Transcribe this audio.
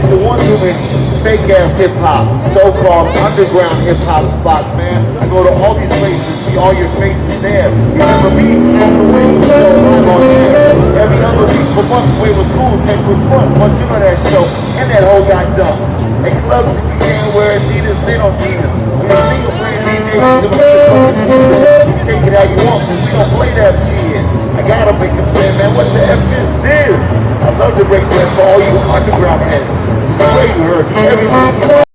been to one too many fake ass hip hop, so-called underground hip hop spots, man. I go to all these places, see all your faces there. You remember me on the way to show live on air. Every other week for months, way was cool, 10 was fun. Once you know that show, and that whole got done. At clubs, if you can't wear Adidas, they don't need us. We're a single player DJ, you can take it how you want, but we don't play that shit. I gotta make them say, man, what the F is this? I love to break that for all you underground heads. It's great, you heard everything.